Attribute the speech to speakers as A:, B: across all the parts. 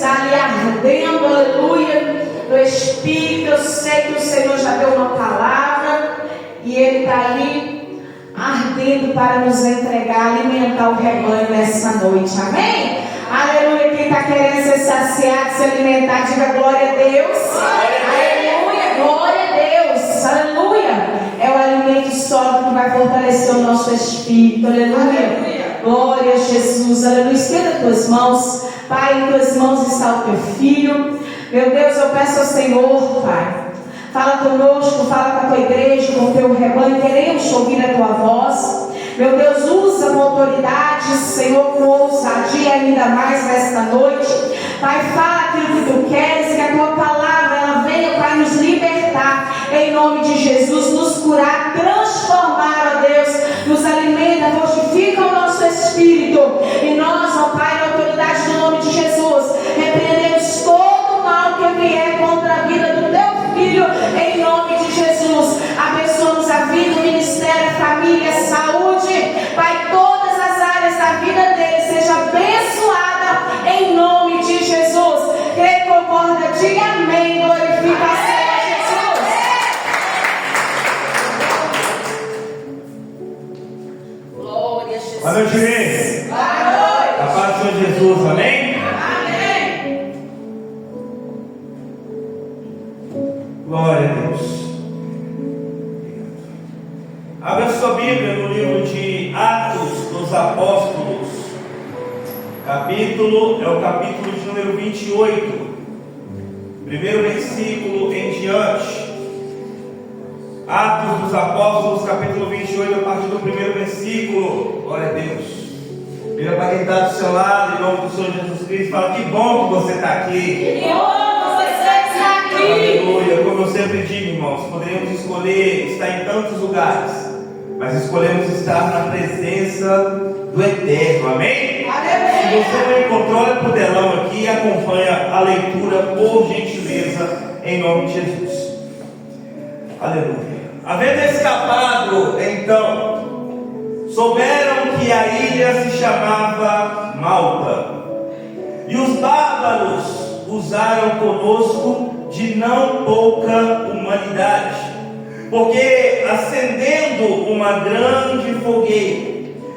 A: está ali ardendo, aleluia, do Espírito. Eu sei que o Senhor já deu uma palavra e Ele está ali ardendo para nos entregar, alimentar o rebanho nessa noite, amém? Aleluia. Quem está querendo ser saciado, se alimentar, diga glória a Deus. Aleluia, glória a Deus, aleluia. É o alimento sólido que vai fortalecer o nosso espírito, aleluia. Glória a Jesus, aleluia. Estenda tuas mãos, Pai, em tuas mãos está o teu filho. Meu Deus, eu peço ao Senhor, Pai, fala conosco, fala com a tua igreja, com o teu rebanho. Queremos ouvir a tua voz. Meu Deus, usa com autoridade, Senhor, com ousadia ainda mais nesta noite. Pai, fala aquilo que tu queres, que a tua palavra ela venha, Pai, nos libertar, em nome de Jesus, nos curar, transformar, ó Deus, nos alimenta, fortifica o nosso espírito. E nós, ó Pai, na autoridade do nome de Jesus, repreendemos todo o mal que vier contra a vida do teu filho, em nome de Jesus. Abençoamos a vida, o ministério, a família, a saúde, Pai, todas as áreas da vida dele seja abençoada em nome de Jesus. Quem concorda, diga amém. Glorifica a Senhor Jesus. Glória a Jesus.
B: Boa noite, gente.
A: Boa noite.
B: A paz do Senhor Jesus, amém?
A: Amém.
B: Glória a Deus. Abra sua Bíblia no livro de Atos dos Apóstolos, é o capítulo de número 28, primeiro versículo em diante. Atos dos Apóstolos, capítulo 28, a partir do primeiro versículo. Glória a Deus. Vira para quem está do seu lado, em nome do Senhor Jesus Cristo, fala: que bom que você está aqui.
A: Que bom que você está aqui.
B: Aleluia. Como eu sempre digo, irmãos, poderíamos escolher estar em tantos lugares, mas escolhemos estar na presença do Eterno, amém? Se você não encontrou, olha para o telão aqui e acompanha a leitura, por gentileza, em nome de Jesus. Aleluia. Havendo escapado, então, souberam que a ilha se chamava Malta, e os bárbaros usaram conosco de não pouca humanidade, porque acendendo uma grande fogueira,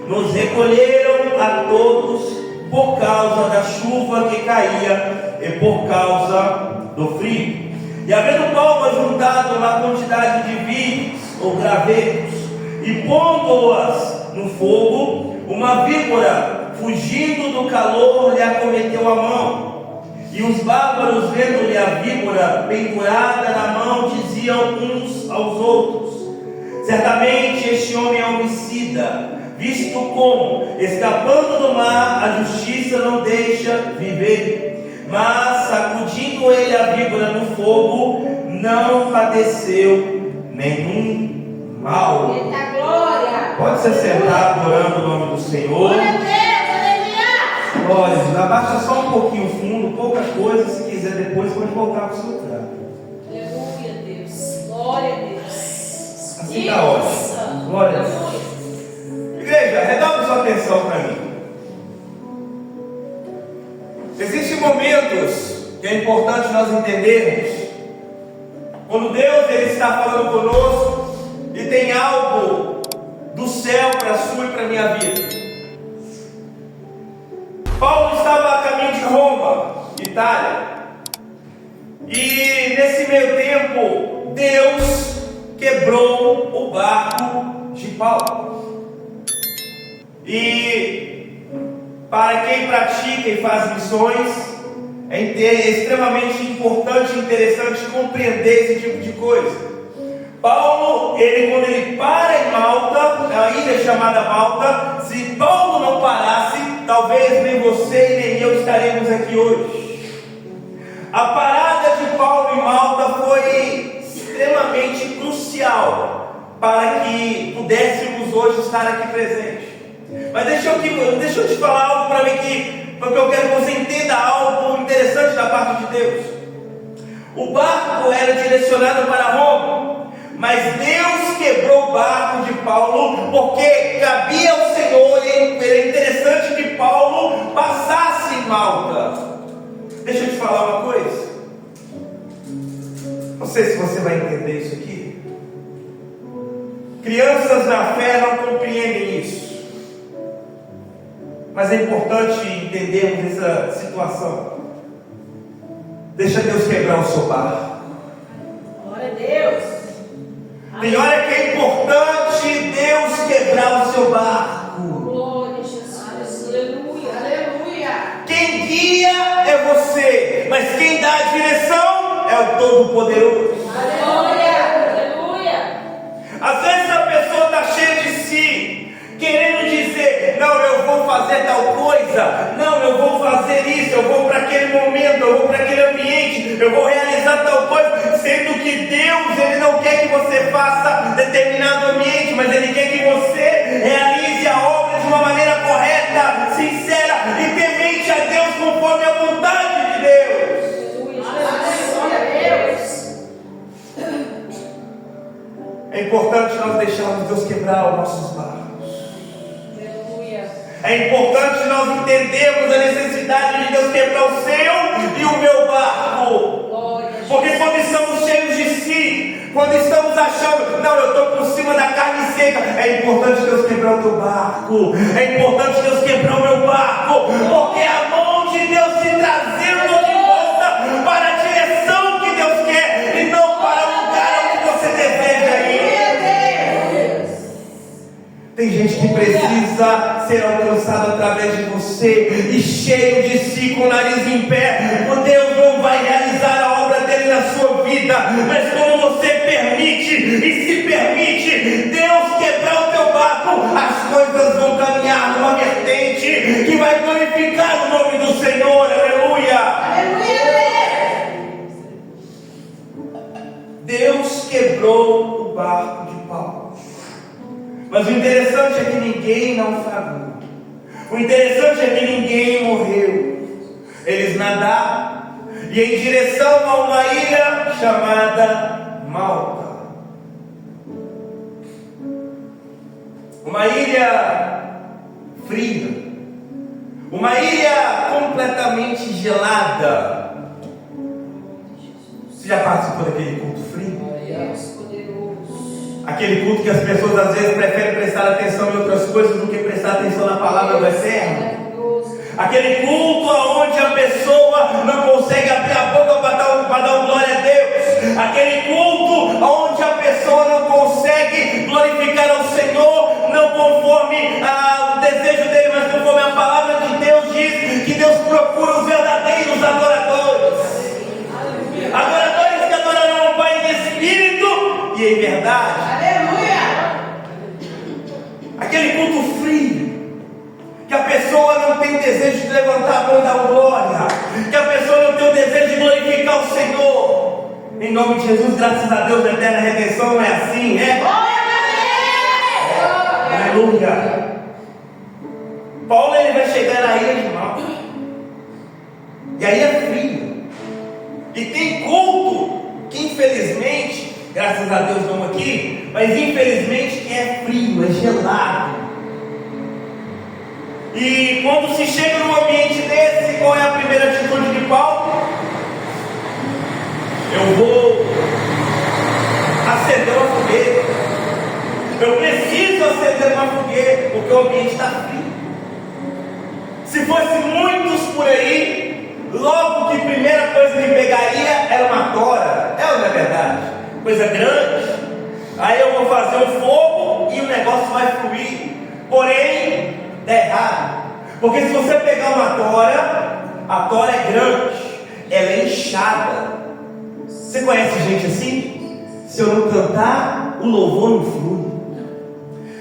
B: nos recolheram a todos por causa da chuva que caía e por causa do frio. E havendo Paulo ajuntado uma quantidade de vinhos ou gravetos, e pondo-as no fogo, uma víbora, fugindo do calor, lhe acometeu a mão. E os bárbaros, vendo-lhe a víbora pendurada na mão, diziam uns aos outros: certamente este homem é homicida, visto como, escapando do mar, a justiça não deixa viver. Mas, sacudindo ele a víbora no fogo, não padeceu nenhum mal.
A: Eita glória.
B: Pode se sentar adorando o nome do Senhor.
A: Glória a Deus, aleluia.
B: Glória a Deus. Abaixa só um pouquinho o fundo, pouca coisa. Se quiser depois, pode voltar para o seu lugar.
A: Aleluia, Deus. Glória a Deus.
B: Assim está ótimo. Glória a Deus. Igreja, redobre sua atenção para mim. Existem momentos que é importante nós entendermos quando Deus ele está falando conosco e tem algo do céu para a sua e para a minha vida. Paulo estava a caminho de Roma, Itália, e nesse meio tempo Deus quebrou o barco de Paulo. E para quem pratica e faz missões, é extremamente importante e interessante compreender esse tipo de coisa. Paulo, quando ele para em Malta, na ilha chamada Malta, se Paulo não parasse, talvez nem você e nem eu estaremos aqui hoje. A parada de Paulo em Malta foi extremamente crucial para que pudéssemos hoje estar aqui presentes. Mas deixa eu te falar algo para mim porque eu quero que você entenda algo interessante da parte de Deus. O barco era direcionado para Roma, mas Deus quebrou o barco de Paulo porque cabia ao Senhor, e era interessante que Paulo passasse em Malta. Deixa eu sei se você vai entender isso aqui. Crianças na fé não compreendem isso. Mas é importante entendermos essa situação. Deixa Deus quebrar o seu barco.
A: Glória a Deus.
B: Tem hora que é importante Deus quebrar o seu barco.
A: Glória a Jesus. Aleluia. Aleluia.
B: Quem guia é você, mas quem dá a direção é o Todo-Poderoso.
A: Aleluia. Aleluia.
B: Às vezes a pessoa está cheia de si, querendo dizer: não, eu vou fazer tal coisa, não, eu vou fazer isso, eu vou para aquele momento, eu vou para aquele ambiente, eu vou realizar tal coisa, sendo que Deus, Ele não quer que você faça determinado ambiente, mas Ele quer que você realize a obra de uma maneira correta, sincera e temente a Deus conforme a vontade de Deus.
A: Glória a Deus.
B: É importante nós deixarmos Deus quebrar os nossos barcos. É importante nós entendermos a necessidade de Deus quebrar o seu e o meu barco. Porque quando estamos cheios de si, quando estamos achando, não, eu estou por cima da carne seca, é importante Deus quebrar o teu barco. É importante Deus quebrar o meu barco. Porque é a mão de Deus te trazendo de volta para a direção que Deus quer e não para o lugar onde você deseja ir. Tem gente que precisa ser alcançada através de você, e cheio de si, com o nariz em pé. O Deus não vai realizar a obra dele na sua vida, mas quando você permite e se permite Deus quebrar o teu barco, as coisas vão caminhar numa vertente que vai glorificar o nome do Senhor. Aleluia! Deus quebrou o barco de Paulo. Mas o interessante é que ninguém naufragou. O interessante é que ninguém morreu. Eles nadaram e em direção a uma ilha chamada Malta. Uma ilha fria. Uma ilha completamente gelada. Você já participou daquele culto frio? Aquele culto que as pessoas às vezes preferem prestar atenção em outras coisas do que prestar atenção na palavra do Eterno. Aquele culto onde a pessoa não consegue abrir a boca para dar glória a Deus. Aquele culto onde a pessoa não consegue glorificar ao Senhor, não conforme o desejo dele, mas conforme a palavra de Deus diz, que Deus procura os verdadeiros adoradores. Adoradores que adorarão o Pai em espírito e em verdade. Aquele culto frio, que a pessoa não tem desejo de levantar a mão e dar glória, que a pessoa não tem o desejo de glorificar o Senhor. Em nome de Jesus, graças a Deus, a eterna redenção não é assim, é? Aleluia. Paulo, ele vai chegar na ilha de Malta, e aí é frio, e tem culto que infelizmente, graças a Deus vamos aqui, mas infelizmente que é frio, é gelado. E quando se chega num ambiente desse, qual é a primeira atitude de Paulo? Eu vou acender uma fogueira. Eu preciso acender uma fogueira, porque o ambiente está frio. Se fosse muitos por aí, logo que a primeira coisa que pegaria era uma tora. É ou não é verdade? Coisa grande. Aí eu vou fazer um fogo e o negócio vai fluir. Porém, é errado. Porque se você pegar uma tora, a tora é grande, ela é inchada. Você conhece gente assim? Se eu não cantar, o louvor não flui.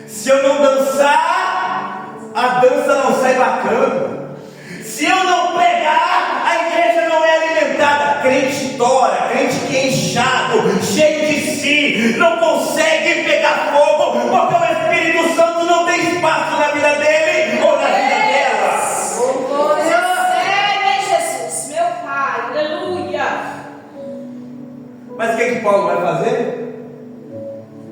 B: Se eu não dançar, a dança não sai bacana. Se eu não pregar, a igreja não é alimentada. Crente tora, crente que é inchado, cheio de si, não consegue pegar fogo, porque o Espírito Santo não tem espaço na vida dele ou na vida dela.
A: Jesus, meu Pai, aleluia.
B: Mas o que Paulo vai fazer?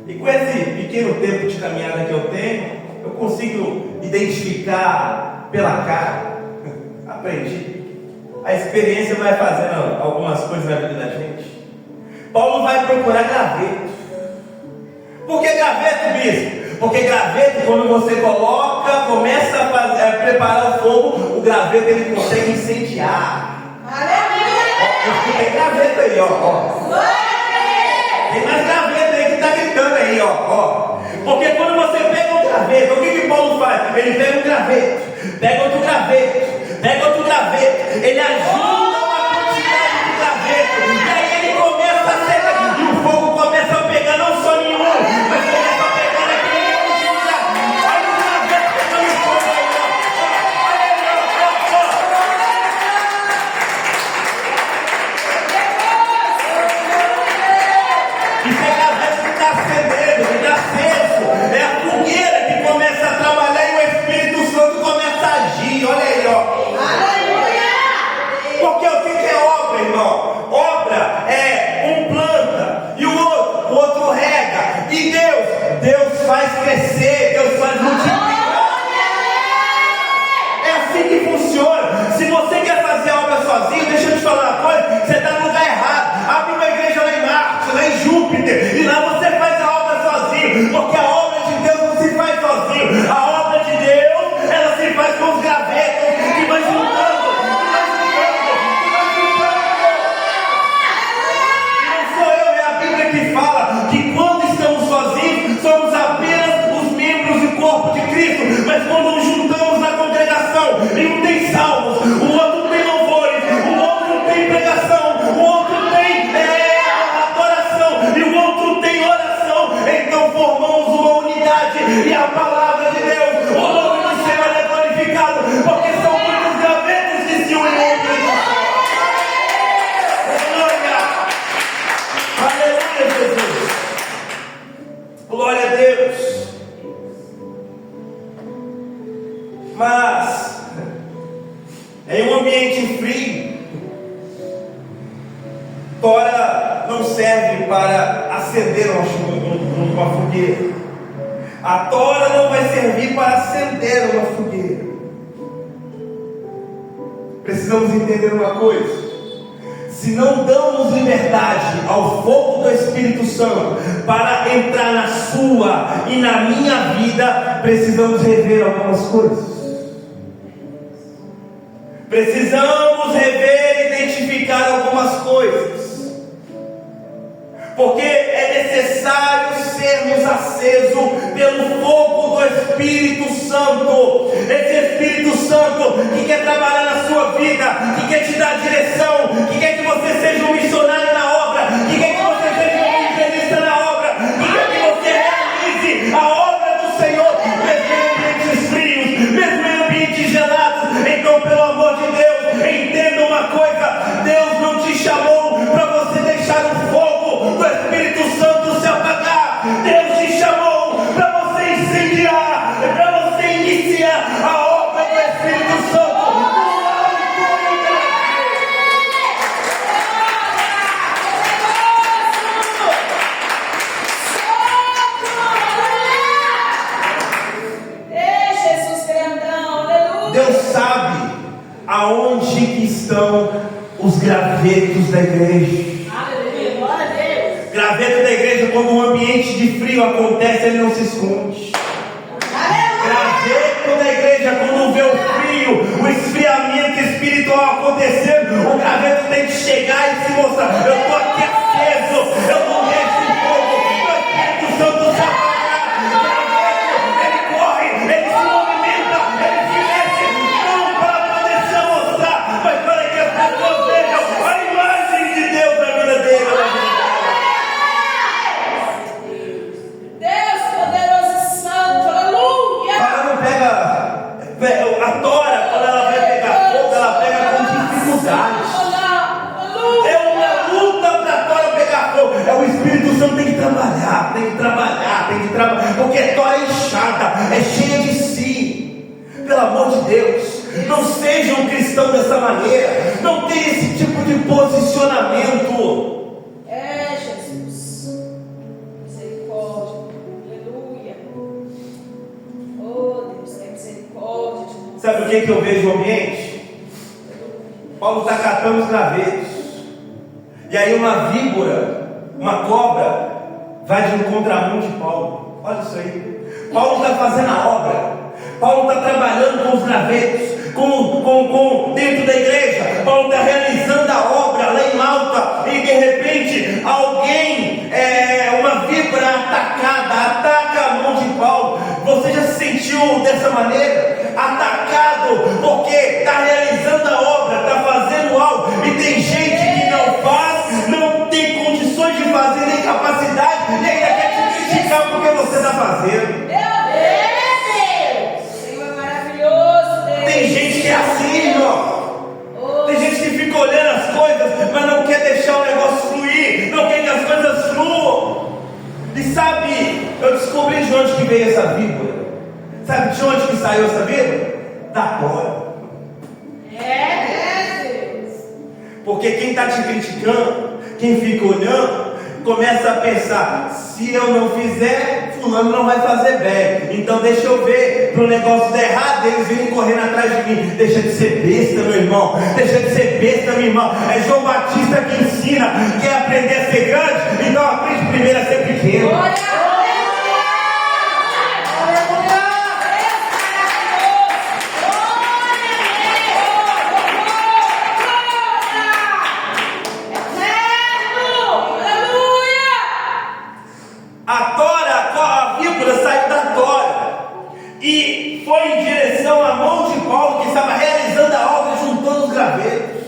B: E com esse pequeno tempo de caminhada que eu tenho, eu consigo identificar pela cara. Aprendi. A experiência vai fazendo algumas coisas na vida da gente. Paulo vai procurar graveto. Por que graveto, bispo? Porque graveto, quando você coloca, começa a preparar o fogo, o graveto ele consegue incendiar. Tem graveto aí, ó. Tem mais graveto aí que está gritando aí, ó. Porque quando você pega um graveto, o que Paulo faz? Ele pega um graveto, pega outro graveto, pega outro graveto, ele ajuda uma quantidade de graveto, e aí ele começa a acender, e o fogo começa a pegar não só nenhum, mas começa a pegar naquele monte de graveto. Olha o graveto pegando fogo aí, ó. Isso é graveto que está acendendo, que está aceso, é a fogueira que começa a trabalhar e o Espírito Santo começa a agir. Olha aí, ó. Porque o que é obra, irmão? Obra é um planta e o outro rega. E Deus faz crescer, Deus faz multiplicar. É assim que funciona. Se você quer fazer a obra sozinho, deixa eu te falar uma coisa, você está no lugar errado. Abre uma igreja lá em Marte, lá em Júpiter, e lá você faz a obra sozinho, porque a obra de Deus não se faz sozinho. A obra de Deus, ela se faz com os gravetos que vai juntando. Que fala que quando estamos sozinhos, somos apenas os membros do corpo de Cristo, mas quando nos juntamos na congregação, e um tem salmos, o outro tem louvores, o outro tem pregação, o outro tem adoração, e o outro tem oração, então formamos uma unidade, e a palavra de Deus, o nome do Senhor é glorificado, porque são muitos gravetos que se unem entre nós. Aleluia, Jesus. Glória a Deus. Mas em um ambiente frio, tora não serve para acender uma fogueira. A tora não vai servir para acender uma fogueira. Precisamos entender uma coisa. Se não damos liberdade ao fogo do Espírito Santo para entrar na sua e na minha vida, precisamos rever algumas coisas. Precisamos rever e identificar algumas coisas. Porque é necessário sermos acesos pelo fogo do Espírito Santo. Esse Espírito Santo que quer trabalhar na sua vida, que quer te dar direção, que quer que você seja um missionário na obra, que quer que você seja um evangelista na obra, que quer que você realize a obra do Senhor, mesmo em ambientes frios, mesmo em ambientes gelados. Então, pelo amor de Deus, entenda uma coisa: Deus não te chamou para você deixar o fogo do Espírito Santo se apagar. Deus te chamou para você incendiar, para você iniciar a obra do Espírito Santo. Deus sabe aonde que estão os gravetos da igreja. Graveto da igreja, quando um ambiente de frio acontece, ele não se esconde. Graveto da igreja, quando vê o frio, o esfriamento espiritual acontecendo, o graveto tem que chegar e se mostrar: eu estou aqui aceso, eu não deixo o fogo, o Espírito Santo se apagar. Graveto, ele corre, ele se movimenta, ele se mexe, não para poder se mostrar, mas para que as pessoas vejam a imagem de Deus na vida dele. A tora, quando ela vai pegar fogo, ela pega com dificuldade. É uma luta para a tora pegar fogo. É o Espírito Santo tem que trabalhar, porque a tora é inchada, é cheia de si. Pelo amor de Deus, não seja um cristão dessa maneira. Não tenha esse tipo de posicionamento. Sabe o que eu vejo no ambiente? Paulo está catando os gravetos. E aí uma víbora uma cobra vai de contramão de Paulo. Olha isso aí. Paulo está fazendo a obra. Paulo está trabalhando com os gravetos, dentro da igreja. Paulo está realizando a obra lá em Malta. E de repente alguém, uma víbora ataca a mão de Paulo. Você já se sentiu dessa maneira? Atacado, porque está realizando a obra, está fazendo algo, e tem gente que não faz, não tem condições de fazer, nem capacidade, e ainda quer te criticar porque você está fazendo. Tem gente que é assim, irmão. Tem gente que fica olhando as coisas, mas não quer deixar o negócio fluir, não quer que as coisas fluam. E sabe, eu descobri de onde que veio essa víbora. Sabe de onde que saiu essa víbora? Da Tora. Porque quem está te criticando, quem fica olhando, começa a pensar: se eu não fizer, fulano não vai fazer bem, então deixa eu ver, para o negócio dar errado, eles virem correndo atrás de mim. Deixa de ser besta, meu irmão. Deixa de ser besta, minha irmã. É João Batista que ensina: quer aprender a ser grande? Então aprende primeiro a ser pequeno. A víbora saiu da tora e foi em direção à mão de Paulo, que estava realizando a obra, juntando os gravetos.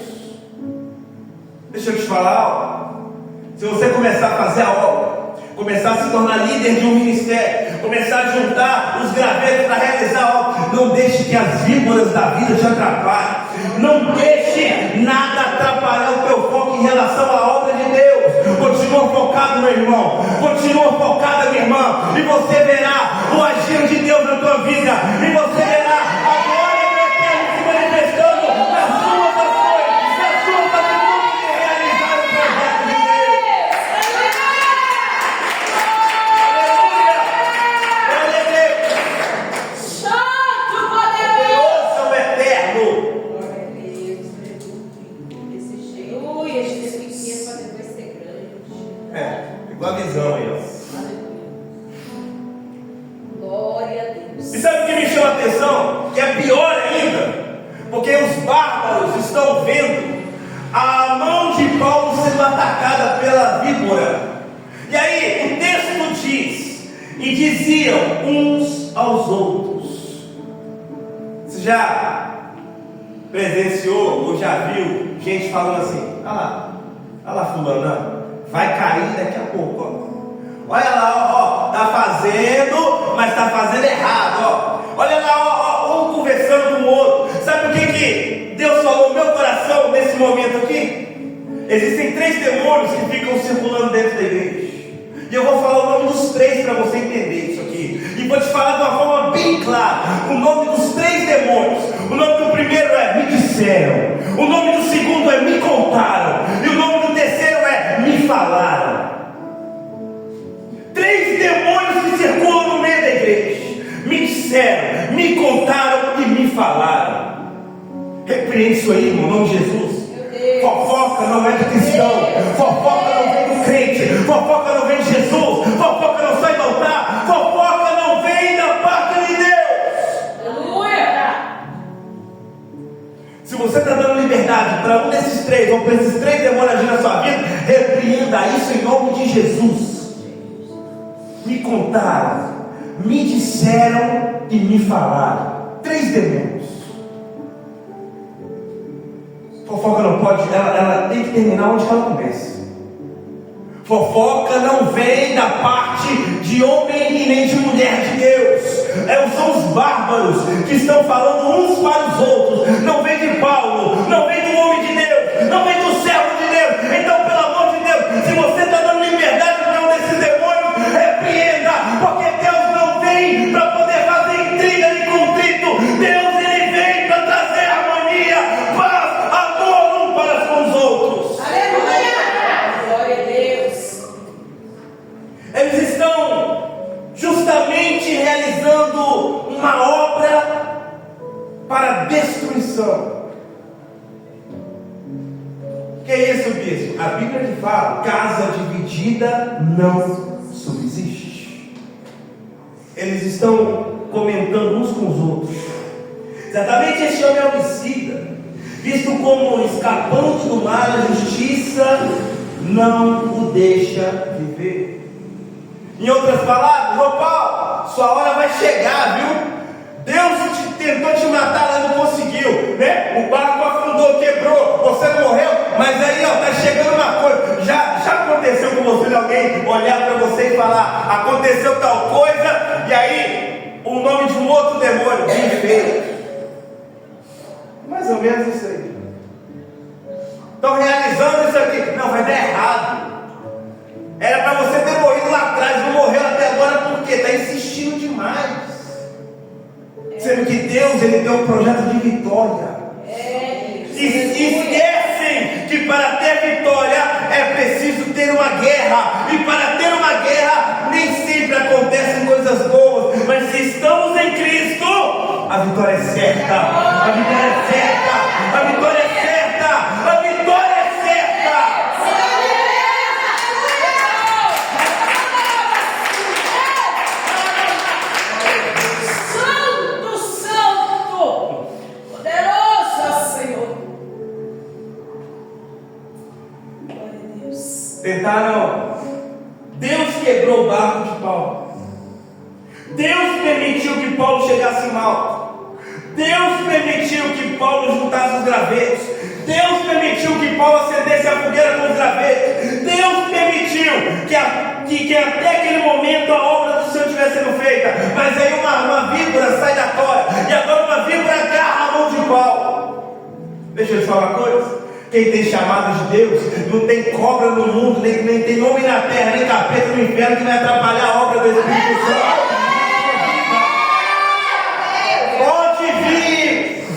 B: Deixa eu te falar, se você começar a fazer a obra, começar a se tornar líder de um ministério, começar a juntar os gravetos para realizar a obra, não deixe que as víboras da vida te atrapalhem. Não deixe nada atrapalhar o teu foco em relação à obra de Deus. Continua focado, meu irmão. Continua focada, minha irmã. E você verá o agir de Deus na tua vida. E você verá a glória do Eterno se manifestando nas suas ações, nas suas atitudes de realizar o projeto de Deus. Aleluia! Glória a Deus!
A: Santo, poderoso!
B: Ouça o Eterno.
A: Glória a Deus, aleluia. Esse pequeno para depois ser grande.
B: Igual a visão aí, ó.
A: Glória a Deus.
B: E sabe o que me chama a atenção? Que é pior ainda, porque os bárbaros estão vendo a mão de Paulo sendo atacada pela víbora. E aí o texto diz: e diziam uns aos outros. Você já presenciou ou já viu gente falando assim: olha lá fulano, vai cair daqui a pouco, ó. Olha lá, ó, tá fazendo, mas tá fazendo errado, ó. Olha lá, ó, um conversando com o outro. Sabe o que Deus falou no meu coração nesse momento aqui? Existem 3 demônios que ficam circulando dentro da igreja. E eu vou falar o nome dos 3 para você entender isso aqui. E vou te falar de uma forma bem clara o nome dos 3 demônios. O nome do primeiro é me disseram. O nome do segundo é me contaram. E o nome do terceiro é me falaram. 3 demônios que circulam no meio da igreja. Me disseram, me contaram e me falaram. Repreende isso aí, no nome de Jesus. Fofoca não é de cristão. Fofoca não vem do crente. Fofoca não vem de Jesus. Fofoca não sai do altar. Fofoca não vem da parte de Deus.
A: Aleluia.
B: Se você está dando liberdade para um desses 3 ou para esses 3 demônios agir na sua vida, repreenda isso em nome de Jesus. Me contaram, me disseram e me falaram. 3 demônios. Fofoca não pode, ela tem que terminar onde ela começa. Fofoca não vem da parte de homem e nem de mulher de Deus. São os bárbaros que estão falando uns para os outros. Não vem de Paulo, não vem do homem de Deus, não vem do servo de Deus. Então, pelo amor de Deus, se você está dando liberdade para um desses demônios, repreenda, porque Deus não vem para poder fazer intriga nem conflito. Deus, ele vem para trazer harmonia, paz, amor um para com os outros.
A: Aleluia! Glória a Deus.
B: Eles estão justamente realizando uma obra para destruição. Que é isso, bispo? A Bíblia que fala: casa dividida não subsiste. Eles estão comentando uns com os outros. Exatamente, esse homem é homicida, visto como escapante do mal, a justiça não o deixa viver. Em outras palavras, ô Paulo, sua hora vai chegar, viu? Deus tentou te matar, mas não conseguiu, né? O barco afundou, quebrou, você morreu, mas aí, ó, tá chegando uma coisa. Já aconteceu com você de alguém olhar para você e falar: aconteceu tal coisa, e aí o nome de um outro demônio, bem feio. Mais ou menos isso aí. Estão realizando isso aqui. Não, vai dar errado. Era para você ter morrido lá atrás, não morreu até agora, por quê? Está insistindo demais. Sendo que Deus, Ele tem um projeto de vitória. Esquecem que para ter vitória é preciso ter uma guerra. E para ter uma guerra nem sempre acontecem coisas boas. Mas se estamos em Cristo, a vitória é certa. A vitória é certa. A vitória é certa. A vitória é certa. Tentaram. Deus quebrou o barco de Paulo. Deus permitiu que Paulo chegasse mal. Deus permitiu que Paulo juntasse os gravetos. Deus permitiu que Paulo acendesse a fogueira com os gravetos. Deus permitiu que até aquele momento a obra do Senhor estivesse sendo feita. Mas aí uma víbora sai da tora. E agora uma víbora agarra a mão de Paulo. Deixa eu te falar uma coisa. Quem tem chamado de Deus, não tem cobra no mundo, nem tem homem na terra, nem capeta no inferno que vai atrapalhar a obra do Espírito Santo. Pode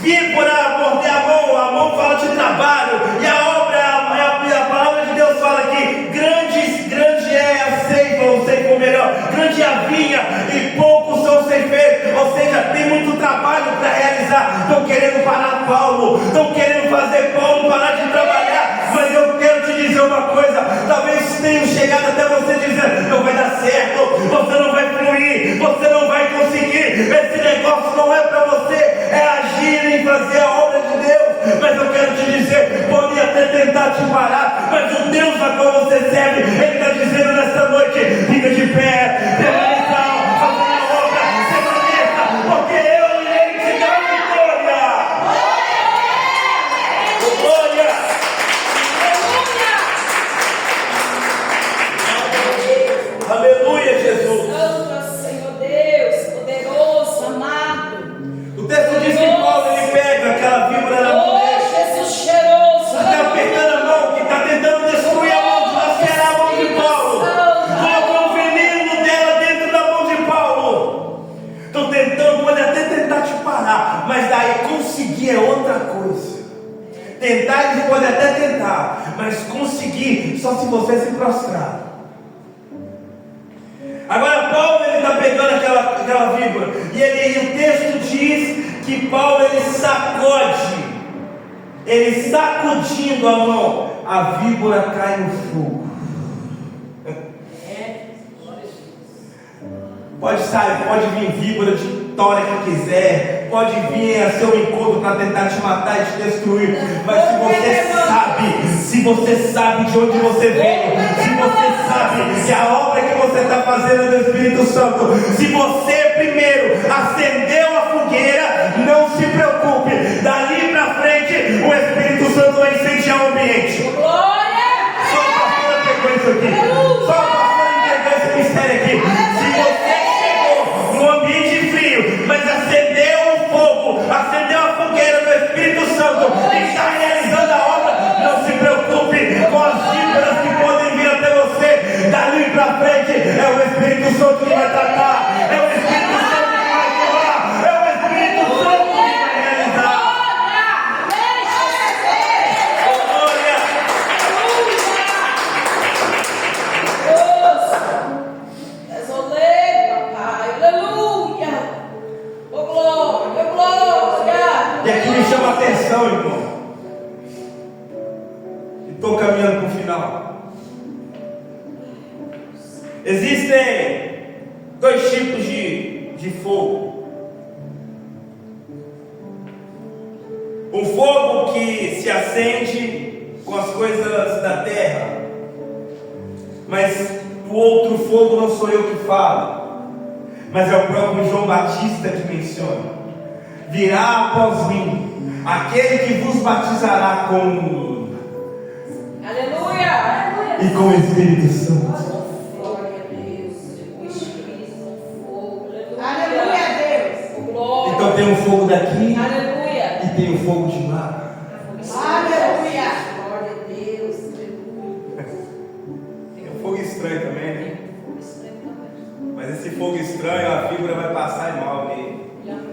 B: vir por morder a mão fala de trabalho, e a palavra de Deus fala que grande é a ceifa, ou ceifa melhor, grande é a vinha, e poucos são ceifeiros, ou seja, tem muito trabalho para realizar. Estão querendo parar Paulo, estão querendo fazer Paulo parar de trabalhar, mas eu quero te dizer uma coisa: talvez tenham chegado até você dizendo: não vai dar certo, você não vai fluir, você não vai conseguir, esse negócio não é para você, é agir em fazer a obra de Deus. Mas eu quero te dizer, podem até tentar te parar, mas o Deus a qual você serve, Ele está dizendo nesta noite: fica de pé, permaneça, faça a obra, permaneça, porque eu irei te dar vitória. Glória! Aleluia, Jesus.
A: Santo Senhor Deus, poderoso, amado.
B: O texto diz que Paulo ele pega aquela víbora na mão dele.
A: Jesus cheiroso.
B: Está apertando a mão, que está tentando destruir a mão, lacerar a mão de Paulo. Colocou o veneno dela dentro da mão de Paulo. Estão tentando, pode até tentar te parar, mas daí conseguir é outra coisa. Tentar eles podem até tentar, mas conseguir só se você se prostrar. Agora Paulo ele está pegando aquela víbora, e o texto diz que Paulo ele sacode, ele sacudindo a mão, a víbora cai no fogo. Pode sair, pode vir víbora de tora que quiser, pode vir a seu encontro para tentar te matar e te destruir, mas se você sabe de onde você veio, se você sabe que a obra que você está fazendo do Espírito Santo, se você primeiro acendeu a fogueira, não se preocupe, dali para frente o Espírito Santo vai incendiar o ambiente. Só o pastor pegou isso aqui, só o pastor entendeu esse mistério aqui. Se você chegou no ambiente frio, mas acendeu o fogo, acendeu a fogueira do Espírito Santo e está realizando a obra, não se preocupe com as víboras que podem vir até você. Dali para frente é o Espírito Santo que vai tratar, é o Espírito Santo que vai falar, é o Espírito Santo que vai realizar. Estou caminhando para o final. Existem dois tipos de fogo. Um fogo que se acende com as coisas da terra, mas o outro fogo não sou eu que falo, mas é o próprio João Batista que menciona: virá após mim aquele que vos batizará com
A: aleluia,
B: e com o Espírito Santo.
A: Aleluia a Deus.
B: Então tem um fogo daqui,
A: Aleluia,
B: e tem o fogo de lá.
A: Aleluia.
C: Glória a Deus.
B: Tem um fogo estranho também, né? Mas esse fogo estranho, a fibra vai passar mal nele.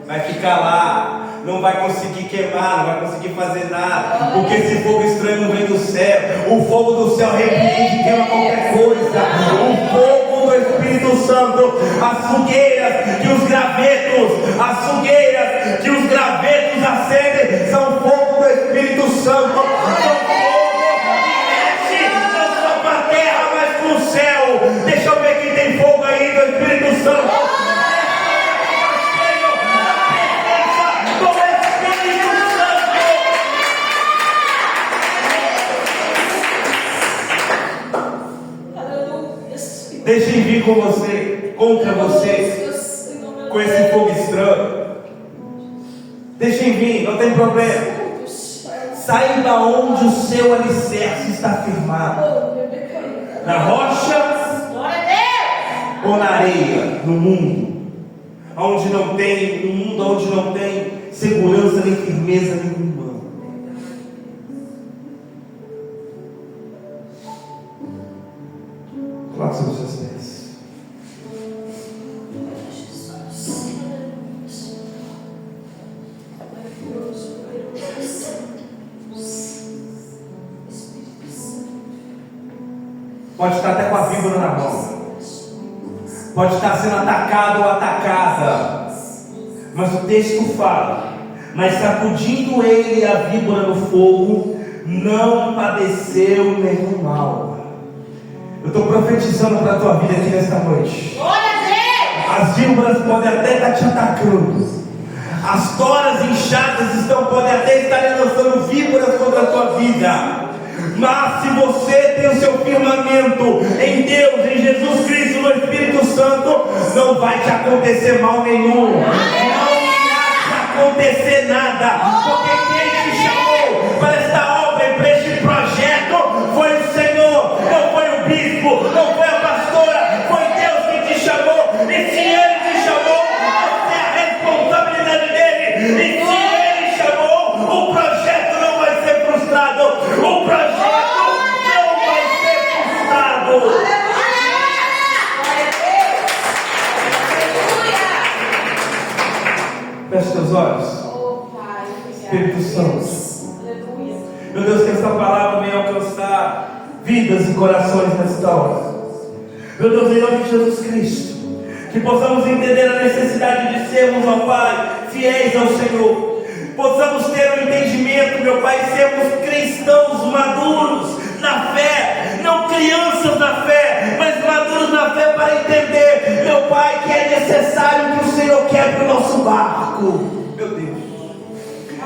B: Vai ficar lá, não vai conseguir queimar, não vai conseguir fazer nada, porque esse fogo estranho não vem do céu. O fogo do céu repreende e queima qualquer coisa. O fogo do Espírito Santo, as fogueiras que os gravetos acendem, são fogo do Espírito Santo. São fogo que mexe não só para a terra, mas para o céu. Deixa eu ver quem tem fogo aí do Espírito Santo. Deixem vir com você, contra você, com esse fogo estranho. Deixem vir, não tem problema. Saia da onde o seu alicerce está firmado. Na rocha ou na areia, no mundo. Onde não tem, no mundo onde não tem segurança nem firmeza nenhuma. Coloque sobre os seus pés. Pode estar até com a víbora na mão. Pode estar sendo atacado ou atacada. Mas o texto fala: mas sacudindo ele a víbora no fogo, não padeceu nenhum mal. Eu estou profetizando para a tua vida aqui nesta noite. As víboras podem até estar te atacando. As toras inchadas podem até estar lançando víboras contra a tua vida. Mas se você tem o seu firmamento em Deus, em Jesus Cristo, no Espírito Santo, não vai te acontecer mal nenhum. Não irá te acontecer nada. Porque quem te chamou para esta obra e para este projeto foi o Senhor, não foi o bispo, não foi a pastora, foi Deus que te chamou. E se Ele te chamou, você é a responsabilidade dele. E se Ele chamou, o projeto não vai ser frustrado. O projeto não vai ser frustrado. Feche seus olhos. Espírito Santo. Meu Deus, que essa palavra venha alcançar vidas e corações nesta hora. Meu Deus, em nome de Jesus Cristo, que possamos entender a necessidade de sermos, ó Pai, fiéis ao Senhor. Possamos ter um entendimento, meu Pai, sermos cristãos maduros na fé, não crianças na fé, mas maduros na fé para entender, meu Pai, que é necessário que o Senhor quebre o nosso barco. Meu Deus,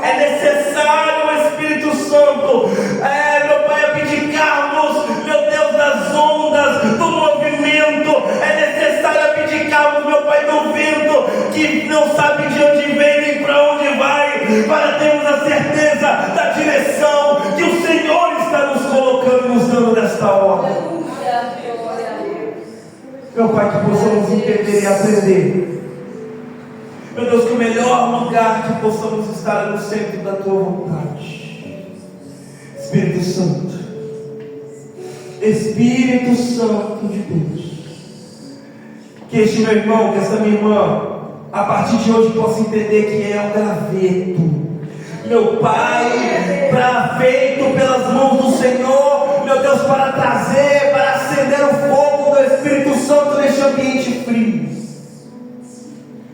B: é necessário o Espírito Santo, meu Pai, abdicarmos, meu Deus, das ondas, do movimento. É necessário abdicarmos, meu Pai, do vento que não sabe de onde vem nem para onde vai, para termos a certeza da direção que o Senhor está nos colocando e nos dando nesta hora. Meu Pai, que possamos entender e aprender. Meu Deus, que o melhor lugar que possamos estar é no centro da Tua vontade. Espírito Santo, Espírito Santo de Deus, que este meu irmão, que essa minha irmã, a partir de hoje possa entender que é um graveto, meu Pai, feito pelas mãos do Senhor, meu Deus, para trazer, para acender o fogo do Espírito Santo neste ambiente frio.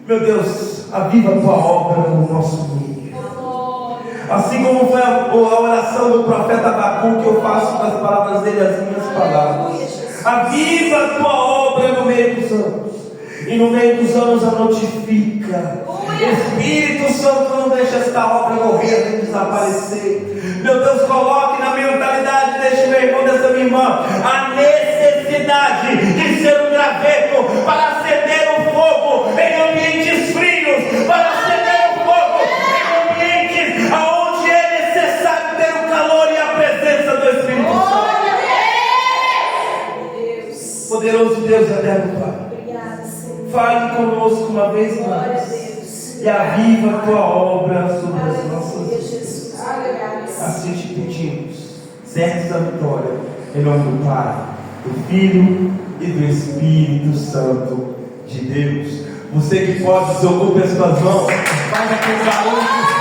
B: Meu Deus, aviva a Tua obra no nosso meio. Assim como foi a oração oração do profeta Abacuque, eu faço das palavras dele as minhas palavras. Aviva a tua obra no meio dos anos, e no meio dos anos a notifica. Espírito Santo, não deixa esta obra morrer nem desaparecer. Meu Deus, coloque na mentalidade deste meu irmão, dessa minha irmã, a necessidade de ser um graveto para acender o fogo em ambientes frios, para acender o fogo em ambientes onde é necessário ter o calor e a presença do Espírito Santo. Poderoso Deus, eterno Pai, fale conosco uma vez mais e aviva a tua obra sobre as nossas vidas. Assim te pedimos, certos da vitória, em nome do Pai, do Filho e do Espírito Santo de Deus. Você que pode, desocupe as tuas mãos, faz aquele barulho.